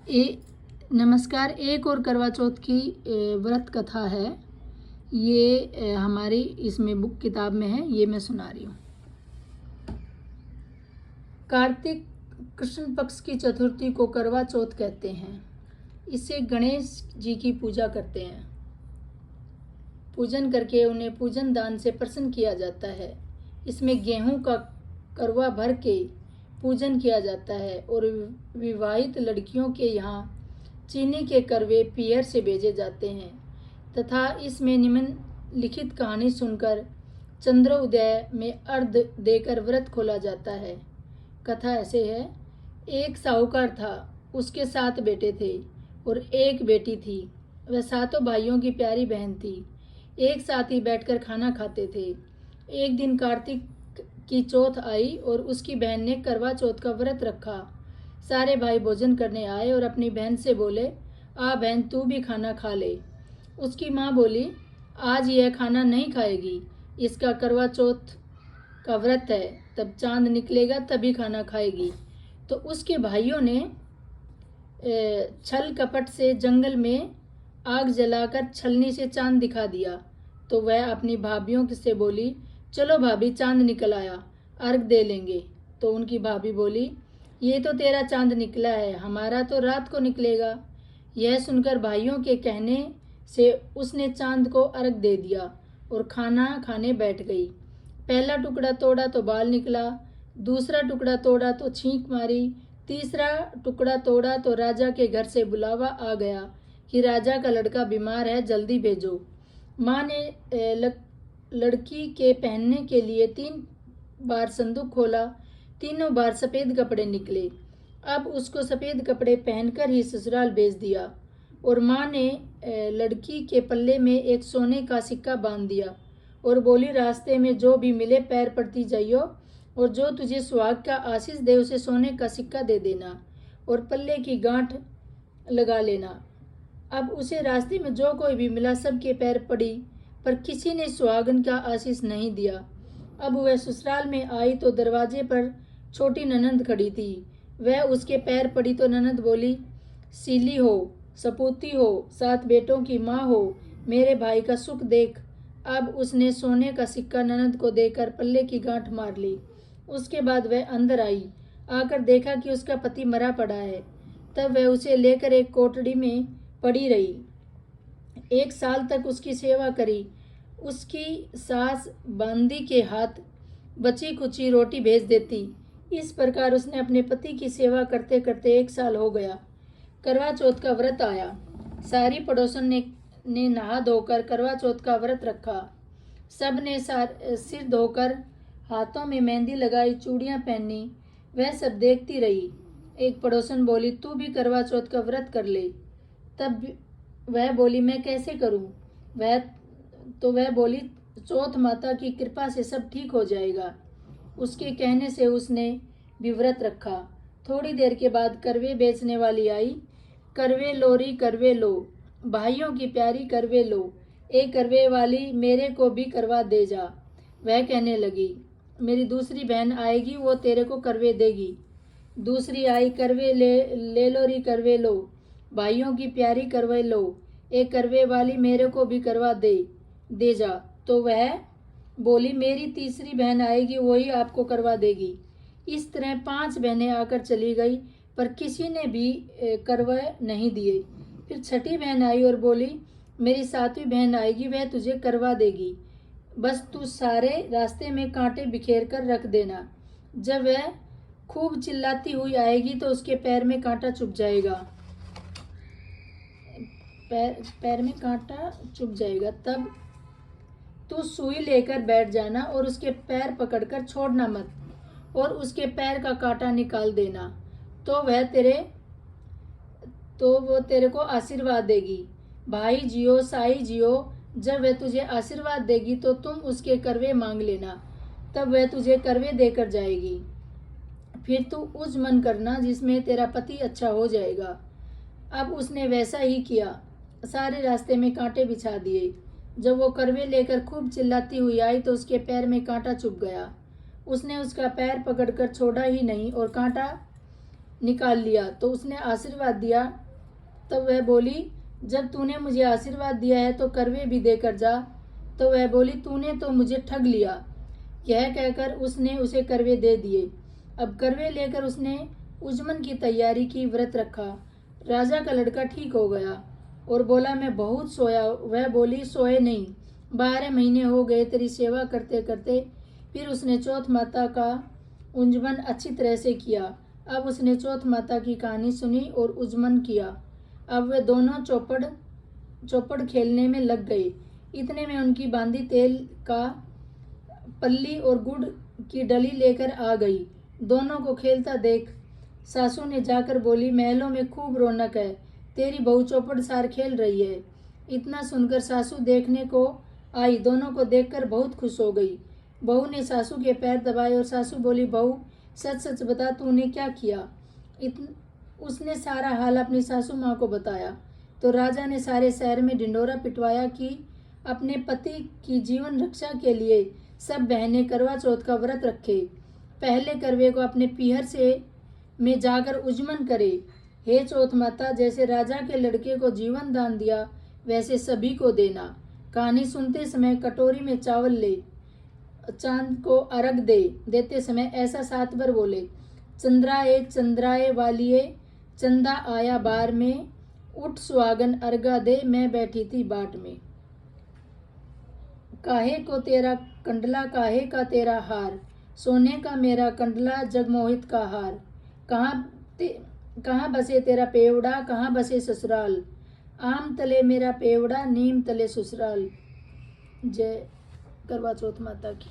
नमस्कार। एक और करवा चौथ की व्रत कथा है। ये हमारी इसमें बुक किताब में है, ये मैं सुना रही हूँ। कार्तिक कृष्ण पक्ष की चतुर्थी को करवा चौथ कहते हैं। इससे गणेश जी की पूजा करते हैं। पूजन करके उन्हें पूजन दान से प्रसन्न किया जाता है। इसमें गेहूं का करवा भर के पूजन किया जाता है और विवाहित लड़कियों के यहाँ चीनी के करवे पियर से भेजे जाते हैं तथा इसमें निम्नलिखित कहानी सुनकर चंद्रोदय में अर्घ देकर व्रत खोला जाता है। कथा ऐसे है। एक साहूकार था, उसके 7 बेटे थे और एक बेटी थी। वह 7 भाइयों की प्यारी बहन थी। एक साथ ही बैठकर खाना खाते थे। एक दिन कार्तिक की चौथ आई और उसकी बहन ने करवा चौथ का व्रत रखा। सारे भाई भोजन करने आए और अपनी बहन से बोले, आ बहन तू भी खाना खा ले। उसकी माँ बोली, आज यह खाना नहीं खाएगी, इसका करवा चौथ का व्रत है, तब चांद निकलेगा तभी खाना खाएगी। तो उसके भाइयों ने छल कपट से जंगल में आग जलाकर छलनी से चांद दिखा दिया। तो वह अपनी भाभियों से बोली, चलो भाभी चांद निकल आया, अर्घ दे लेंगे। तो उनकी भाभी बोली, ये तो तेरा चांद निकला है, हमारा तो रात को निकलेगा। यह सुनकर भाइयों के कहने से उसने चांद को अर्घ दे दिया और खाना खाने बैठ गई। पहला टुकड़ा तोड़ा तो बाल निकला, दूसरा टुकड़ा तोड़ा तो छींक मारी, तीसरा टुकड़ा तोड़ा तो राजा के घर से बुलावा आ गया कि राजा का लड़का बीमार है, जल्दी भेजो। माँ ने लड़की के पहनने के लिए 3 बार संदूक खोला, तीनों बार सफ़ेद कपड़े निकले। अब उसको सफ़ेद कपड़े पहनकर ही ससुराल भेज दिया और माँ ने लड़की के पल्ले में एक सोने का सिक्का बांध दिया और बोली, रास्ते में जो भी मिले पैर पड़ती जाइयो और जो तुझे सुहाग का आशीष दे उसे सोने का सिक्का दे देना और पल्ले की गांठ लगा लेना। अब उसे रास्ते में जो कोई भी मिला सबके पैर पड़ी, पर किसी ने सुहागन का आशीष नहीं दिया। अब वह ससुराल में आई तो दरवाजे पर छोटी ननंद खड़ी थी। वह उसके पैर पड़ी तो ननंद बोली, सीली हो, सपूती हो, 7 बेटों की माँ हो, मेरे भाई का सुख देख। अब उसने सोने का सिक्का ननंद को देकर पल्ले की गांठ मार ली। उसके बाद वह अंदर आई, आकर देखा कि उसका पति मरा पड़ा है। तब वह उसे लेकर एक कोठड़ी में पड़ी रही। 1 साल तक उसकी सेवा करी। उसकी सास बांदी के हाथ बची कुची रोटी भेज देती। इस प्रकार उसने अपने पति की सेवा करते करते 1 साल हो गया। करवा चौथ का व्रत आया। सारी पड़ोसन ने नहा धोकर करवा चौथ का व्रत रखा। सब ने सिर धोकर हाथों में मेहंदी लगाई, चूड़ियाँ पहनी। वह सब देखती रही। एक पड़ोसन बोली, तू भी करवा चौथ का व्रत कर ले। तब वह बोली, मैं कैसे करूं? वह बोली, चौथ माता की कृपा से सब ठीक हो जाएगा। उसके कहने से उसने भी व्रत रखा। थोड़ी देर के बाद करवे बेचने वाली आई। करवे लोरी करवे लो, भाइयों की प्यारी करवे लो, एक करवे वाली मेरे को भी करवा दे जा। वह कहने लगी, मेरी दूसरी बहन आएगी, वो तेरे को करवे देगी। दूसरी आई, करवे ले लो री करवे लो, भाइयों की प्यारी करवे लो, एक करवे वाली मेरे को भी करवा दे जा। तो वह बोली, मेरी तीसरी बहन आएगी, वही आपको करवा देगी। इस तरह 5 बहनें आकर चली गई, पर किसी ने भी करवा नहीं दिए। फिर छठी बहन आई और बोली, मेरी 7वीं बहन आएगी, वह तुझे करवा देगी, बस तू सारे रास्ते में कांटे बिखेर कर रख देना। जब वह खूब चिल्लाती हुई आएगी तो उसके पैर में कांटा चुभ जाएगा। पैर में कांटा चुभ जाएगा, तब तू सुई लेकर बैठ जाना और उसके पैर पकड़कर छोड़ना मत और उसके पैर का कांटा निकाल देना। तो वो तेरे को आशीर्वाद देगी। भाई जियो, साई जियो। जब वह तुझे आशीर्वाद देगी तो तुम उसके करवे मांग लेना, तब वह तुझे करवे देकर जाएगी। फिर तू उस मन करना जिसमें तेरा पति अच्छा हो जाएगा। अब उसने वैसा ही किया। सारे रास्ते में कांटे बिछा दिए। जब वो करवे लेकर खूब चिल्लाती हुई आई तो उसके पैर में कांटा चुभ गया। उसने उसका पैर पकड़कर छोड़ा ही नहीं और कांटा निकाल लिया तो उसने आशीर्वाद दिया। तब वह बोली, जब तूने मुझे आशीर्वाद दिया है तो करवे भी देकर जा। तो वह बोली, तूने तो मुझे ठग लिया। यह कहकर उसने उसे करवे दे दिए। अब करवे लेकर उसने उजमन की तैयारी की, व्रत रखा। राजा का लड़का ठीक हो गया और बोला, मैं बहुत सोया। वह बोली, सोए नहीं, 12 महीने हो गए तेरी सेवा करते करते। फिर उसने चौथ माता का उजमन अच्छी तरह से किया। अब उसने चौथ माता की कहानी सुनी और उजमन किया। अब वे दोनों चौपड़ खेलने में लग गए। इतने में उनकी बांदी तेल का पल्ली और गुड़ की डली लेकर आ गई। दोनों को खेलता देख सासू ने जाकर बोली, महलों में खूब रौनक है, तेरी बहू चौपड़ सार खेल रही है। इतना सुनकर सासू देखने को आई। दोनों को देखकर बहुत खुश हो गई। बहू ने सासू के पैर दबाए और सासू बोली, बहू सच सच बता, तूने क्या किया। उसने सारा हाल अपनी सासू माँ को बताया। तो राजा ने सारे शहर में ढिंडोरा पिटवाया कि अपने पति की जीवन रक्षा के लिए सब बहनें करवा चौथ का व्रत रखे। पहले करवे को अपने पीहर से में जाकर उजमन करे। हे चौथ माता, जैसे राजा के लड़के को जीवन दान दिया वैसे सभी को देना। कहानी सुनते समय कटोरी में चावल ले, चांद को अर्घ देते समय ऐसा 7 बार बोले, चंद्राए वालिए, चंदा आया बार में, उठ सुहागन अर्घा दे, मैं बैठी थी बाट में। काहे को तेरा कंडला, काहे का तेरा हार, सोने का मेरा कंडला, जगमोहित का हार। कहाँ बसे तेरा पेवड़ा, कहाँ बसे ससुराल, आम तले मेरा पेवड़ा, नीम तले ससुराल। जय करवा चौथ माता की।